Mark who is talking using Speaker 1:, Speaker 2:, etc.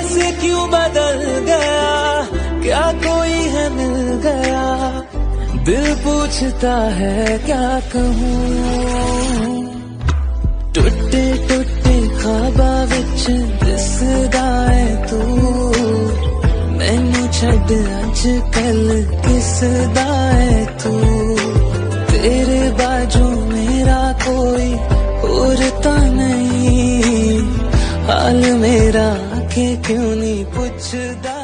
Speaker 1: से क्यों बदल गया, क्या कोई है मिल गया, दिल पूछता है क्या कहूँ। टुटे टुटे ख्वाबा विच दिसदा है तू, मैनू छड्ड अज कल किसदा है तू। तेरे बाजू मेरा कोई और तो नहीं, हाल मेरा के क्यों नहीं पूछदा।